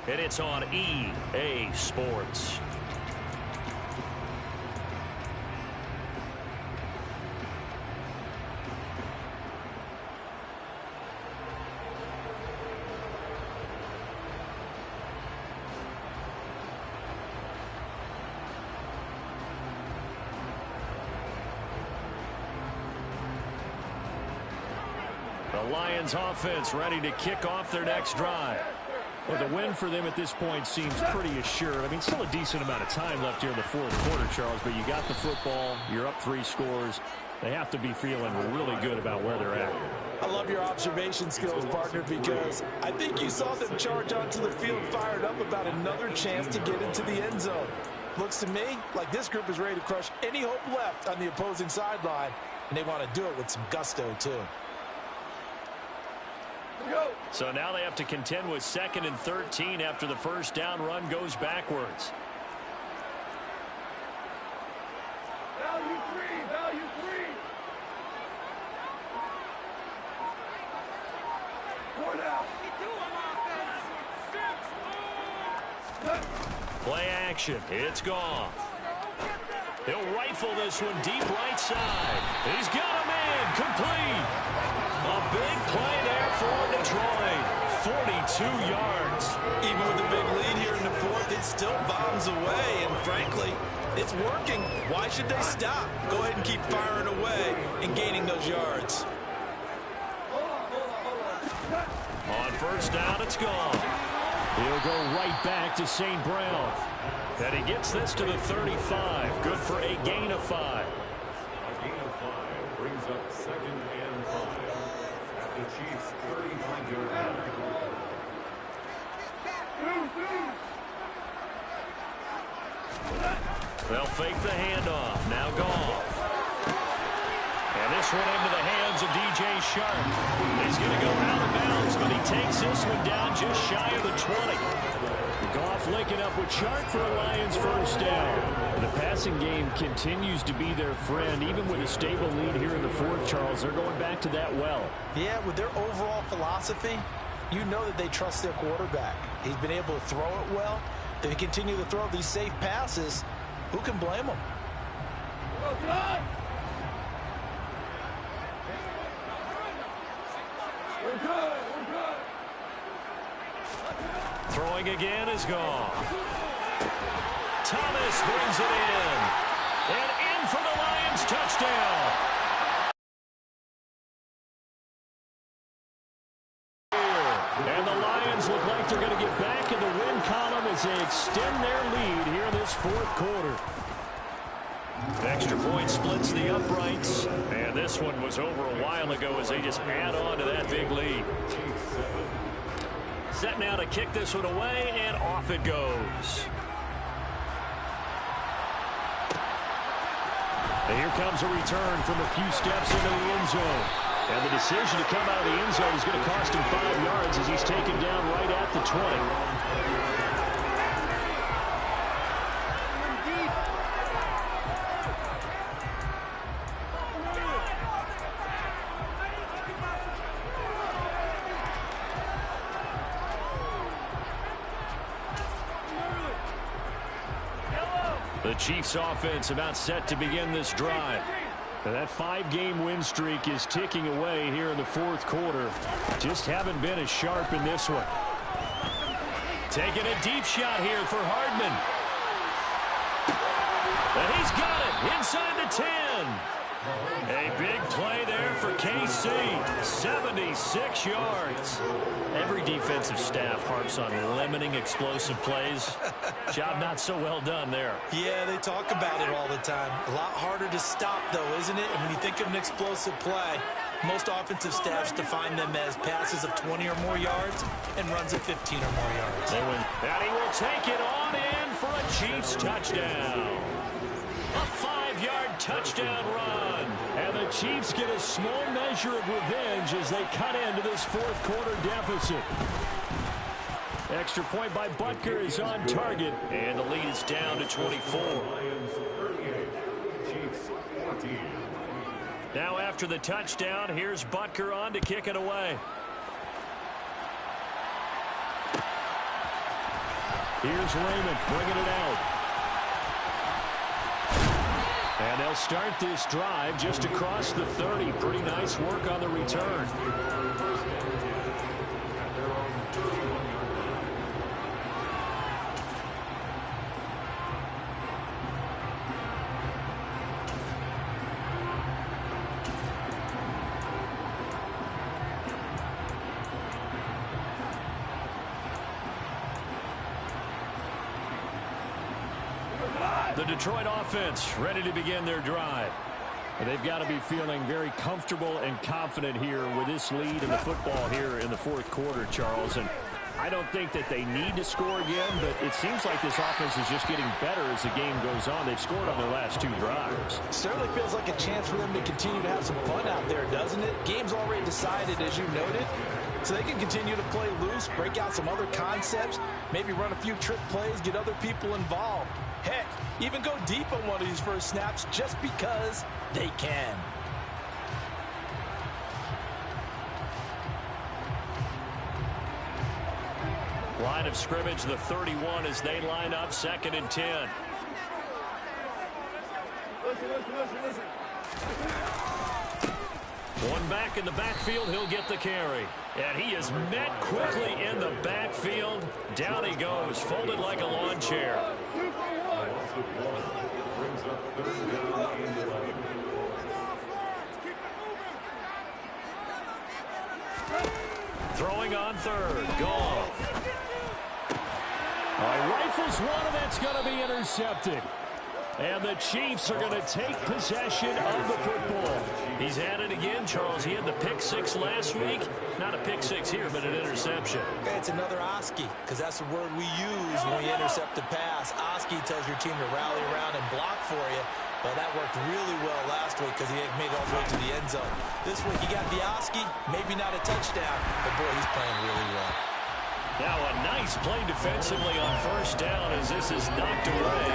and it's on EA Sports. The Lions offense ready to kick off their next drive. Well, the win for them at this point seems pretty assured. I mean, still a decent amount of time left here in the fourth quarter, Charles, but you got the football, you're up 3 scores. They have to be feeling really good about where they're at. I love your observation skills, partner, because I think you saw them charge onto the field fired up about another chance to get into the end zone. Looks to me like this group is ready to crush any hope left on the opposing sideline, and they want to do it with some gusto, too. So now they have to contend with 2nd and 13 after the first down run goes backwards. Value three, value three. 4 down. Play action. It's gone. He'll rifle this one deep right side. He's got a man complete. A big play there for Detroit. 42 yards. Even with a big lead here in the fourth, it still bombs away, and frankly, it's working. Why should they stop? Go ahead and keep firing away and gaining those yards. On first down, it's gone. He'll go right back to St. Brown. And he gets this to the 35. Good for a gain of 5. A gain of 5 brings up 2nd and 5. At the Chiefs' 35-yard line. They'll fake the handoff. Now gone. And this one into the hands of DJ Sharp. He's going to go out of bounds, but he takes this one down just shy of the 20. Goff linking up with Sharp for a Lions first down. The passing game continues to be their friend. Even with a stable lead here in the fourth, Charles, they're going back to that well. Yeah, with their overall philosophy, you know that they trust their quarterback. He's been able to throw it well. They continue to throw these safe passes. Who can blame them? We're good. Throwing again is gone. Thomas brings it in. And in for the Lions touchdown. And the Lions look like they're going to get back in the win column as they extend their lead here in this fourth quarter. Extra point splits the uprights. And this one was over a while ago as they just add on to that big lead. Set now to kick this one away, and off it goes. And here comes a return from a few steps into the end zone. And the decision to come out of the end zone is going to cost him 5 yards as he's taken down right at the 20. The Chiefs offense about set to begin this drive. And that 5-game win streak is ticking away here in the fourth quarter. Just haven't been as sharp in this one. Taking a deep shot here for Hardman. And he's got it inside the 10. A big play there for KC. 76 yards. Every defensive staff harps on limiting explosive plays. Job not so well done there. Yeah, they talk about it all the time. A lot harder to stop, though, isn't it? And when you think of an explosive play, most offensive staffs define them as passes of 20 or more yards and runs of 15 or more yards. They win. And he will take it on in for a Chiefs touchdown. A 5-yard touchdown run. And the Chiefs get a small measure of revenge as they cut into this fourth quarter deficit. Extra point by Butker is on target. And the lead is down to 24. Lions 38, Chiefs 14. Now after the touchdown, here's Butker on to kick it away. Here's Raymond bringing it out. And they'll start this drive just across the 30. Pretty nice work on the return. The Detroit offense ready to begin their drive. They've got to be feeling very comfortable and confident here with this lead in the football here in the fourth quarter, Charles. And I don't think that they need to score again, but it seems like this offense is just getting better as the game goes on. They've scored on their last 2 drives. Certainly feels like a chance for them to continue to have some fun out there, doesn't it? Game's already decided, as you noted. So they can continue to play loose, break out some other concepts, maybe run a few trick plays, get other people involved. Heck, even go deep on one of these first snaps just because they can. Line of scrimmage, the 31 as they line up, 2nd and 10. Listen. One back in the backfield, he'll get the carry. And he is met quickly in the backfield. Down he goes, folded like a lawn chair. Brings up 3rd down and 11. Throwing on 3rd, gone. Rifles one, and that's going to be intercepted. And the Chiefs are going to take possession of the football. He's had it again, Charles. He had the pick 6 last week. Not a pick 6 here, but an interception. It's another Oski, because that's the word we use when we intercept a pass. Oski tells your team to rally around and block for you. Well, that worked really well last week because he made it all the way to the end zone. This week he got the Oski, maybe not a touchdown, but boy, he's playing really well. Now a nice play defensively on 1st down as this is knocked away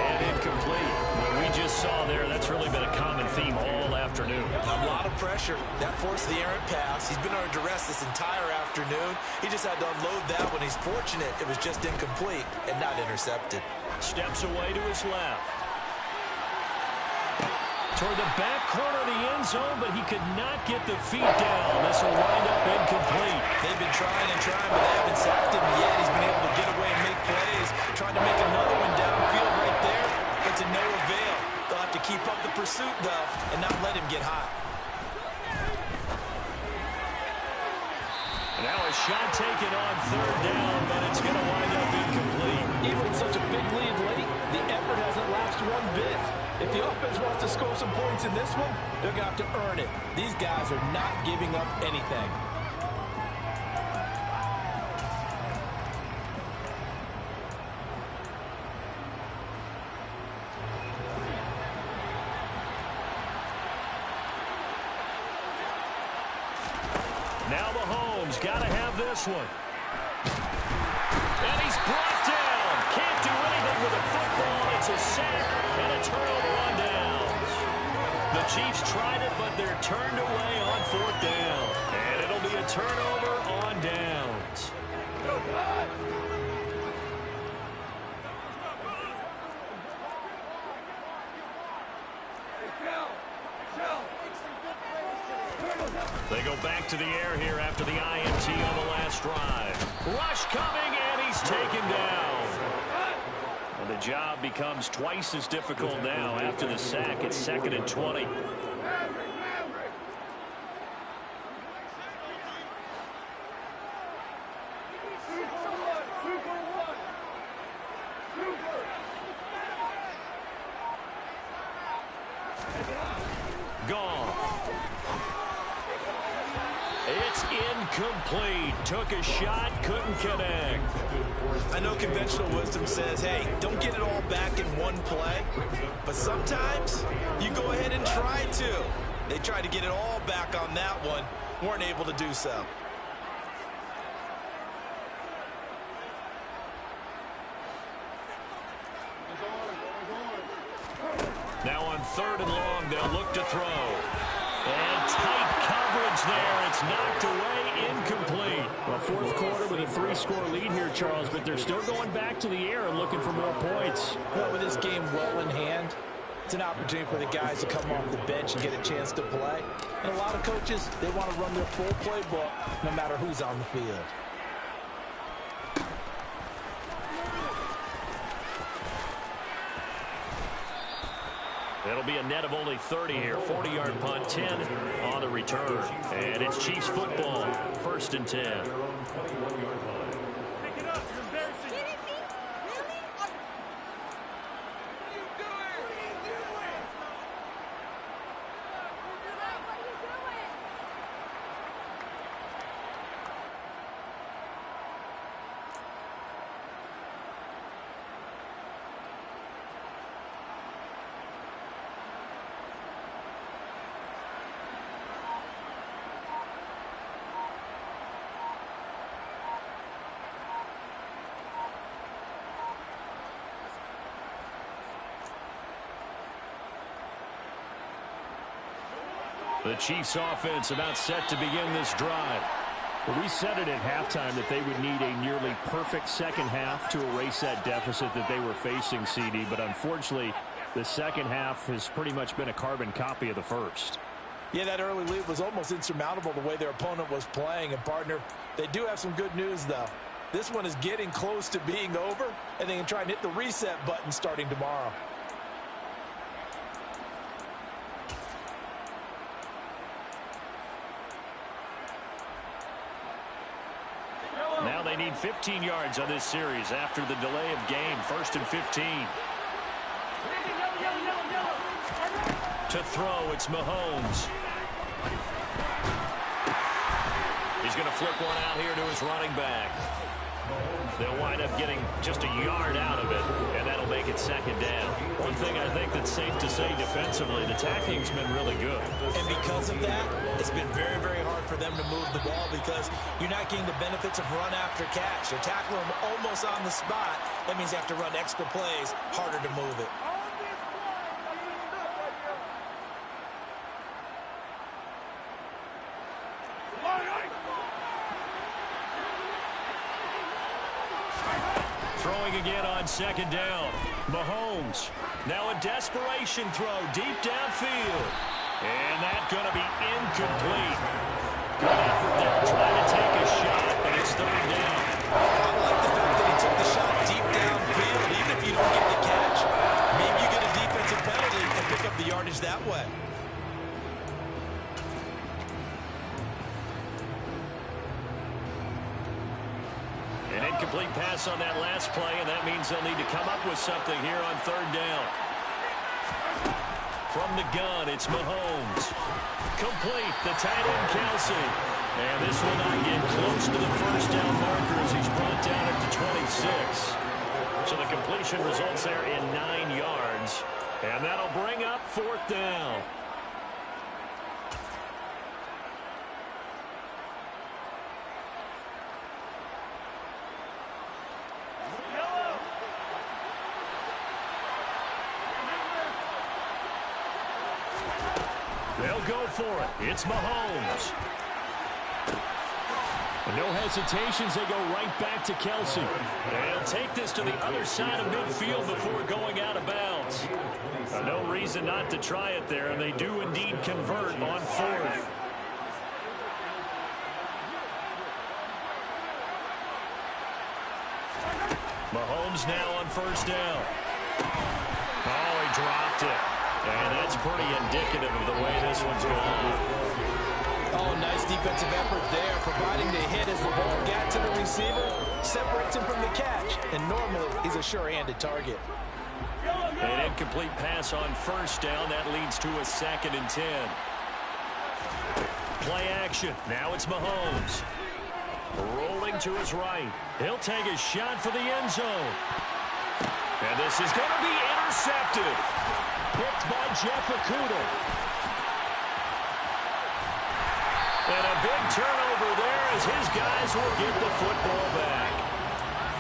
and incomplete. What we just saw there, that's really been a common theme all afternoon. A lot of pressure. That forced the errant pass. He's been under duress this entire afternoon. He just had to unload that one. He's fortunate it was just incomplete and not intercepted. Steps away to his left. Toward the back corner of the end zone, but he could not get the feet down. This will wind up incomplete. They've been trying and trying, but they haven't sacked him yet. He's been able to get away and make plays. Trying to make another one downfield right there, but to no avail. They'll have to keep up the pursuit, though, and not let him get hot. Now a shot taken on 3rd down, but it's going to wind up incomplete. Even with such a big lead late, the effort hasn't lapsed one bit. If the offense wants to score some points in this one, they're going to have to earn it. These guys are not giving up anything. Now Mahomes got to have this one. And he's brought down. Can't do anything with the football. It's a sack and a turnover on downs. The Chiefs tried it, but they're turned away on 4th down. And it'll be a turnover on downs. They go back to the air here after the INT on the last drive. Rush coming, and he's taken down. And the job becomes twice as difficult now. After the sack, it's 2nd and 20. Gone. It's incomplete. Took a shot, couldn't connect. I know conventional wisdom says, hey, don't get it all back in one play. But sometimes you go ahead and try to. They tried to get it all back on that one. Weren't able to do so. Now on 3rd and long, they'll look to throw. And tight coverage there. It's knocked away, incomplete. Well, fourth quarter with a 3-score lead here, Charles, but they're still going back to the air and looking for more points. Well, with this game well in hand, it's an opportunity for the guys to come off the bench and get a chance to play. And a lot of coaches, they want to run their full playbook no matter who's on the field. It'll be a net of only 30 here. 40-yard punt, 10 on the return. And it's Chiefs football, 1st and 10. The Chiefs offense about set to begin this drive. Well, we said it at halftime that they would need a nearly perfect second half to erase that deficit that they were facing, CD. But unfortunately, the second half has pretty much been a carbon copy of the first. Yeah, that early lead was almost insurmountable the way their opponent was playing. And, partner, they do have some good news, though. This one is getting close to being over, and they can try and hit the reset button starting tomorrow. Now they need 15 yards on this series after the delay of game. 1st and 15. To throw, it's Mahomes. He's going to flip one out here to his running back. They'll wind up getting just a yard out of it, and that'll make it 2nd down. One thing I think that's safe to say defensively, the tackling's been really good. And because of that, it's been very, very hard for them to move the ball because you're not getting the benefits of run after catch. You're tackling them almost on the spot. That means you have to run extra plays, harder to move it. Throwing again on 2nd down. Mahomes. Now a desperation throw deep downfield. And that's going to be incomplete. Good effort there trying to take a shot, but it's 3rd down. I like the fact that he took the shot deep downfield, even if you don't get the catch. Maybe you get a defensive penalty and pick up the yardage that way. An incomplete pass on that last play, and that means they'll need to come up with something here on 3rd down. From the gun, it's Mahomes. Complete, the tight end, Kelsey. And this will not get close to the 1st down marker as he's brought down at the 26. So the completion results there in 9 yards. And that'll bring up 4th down. They'll go for it. It's Mahomes. And no hesitations. They go right back to Kelsey. They'll take this to the other side of midfield before going out of bounds. No reason not to try it there, and they do indeed convert on 4th. Mahomes now on 1st down. Oh, he dropped it. And that's pretty indicative of the way this one's going. Oh, nice defensive effort there, providing the hit as the ball got to the receiver, separates him from the catch, and normally he's a sure-handed target. An incomplete pass on 1st down. That leads to a 2nd and 10. Play action. Now it's Mahomes. Rolling to his right. He'll take a shot for the end zone. And this is going to be intercepted. Picked by Jeff Okudah. And a big turnover there as his guys will get the football back.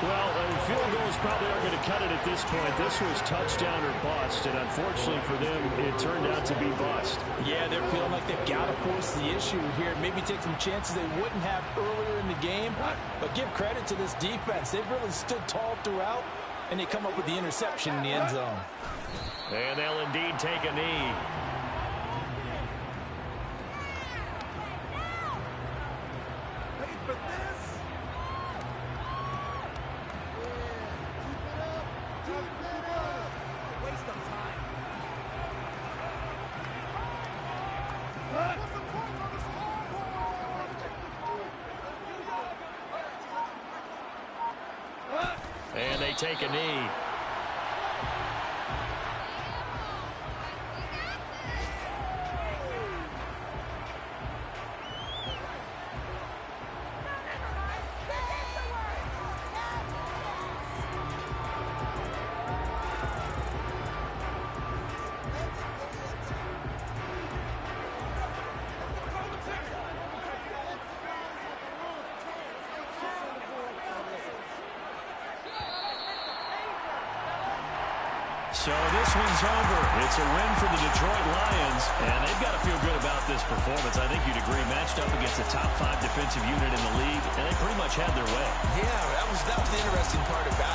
Well, field goals probably aren't going to cut it at this point. This was touchdown or bust, and unfortunately for them, it turned out to be bust. Yeah, they're feeling like they've got to force the issue here. Maybe take some chances they wouldn't have earlier in the game. But give credit to this defense. They've really stood tall throughout, and they come up with the interception in the end zone. And they'll indeed take a knee. And they take a knee. So this one's over. It's a win for the Detroit Lions, and they've got to feel good about this performance. I think you'd agree, matched up against the top 5 defensive unit in the league, and they pretty much had their way. Yeah, that was the interesting part about it.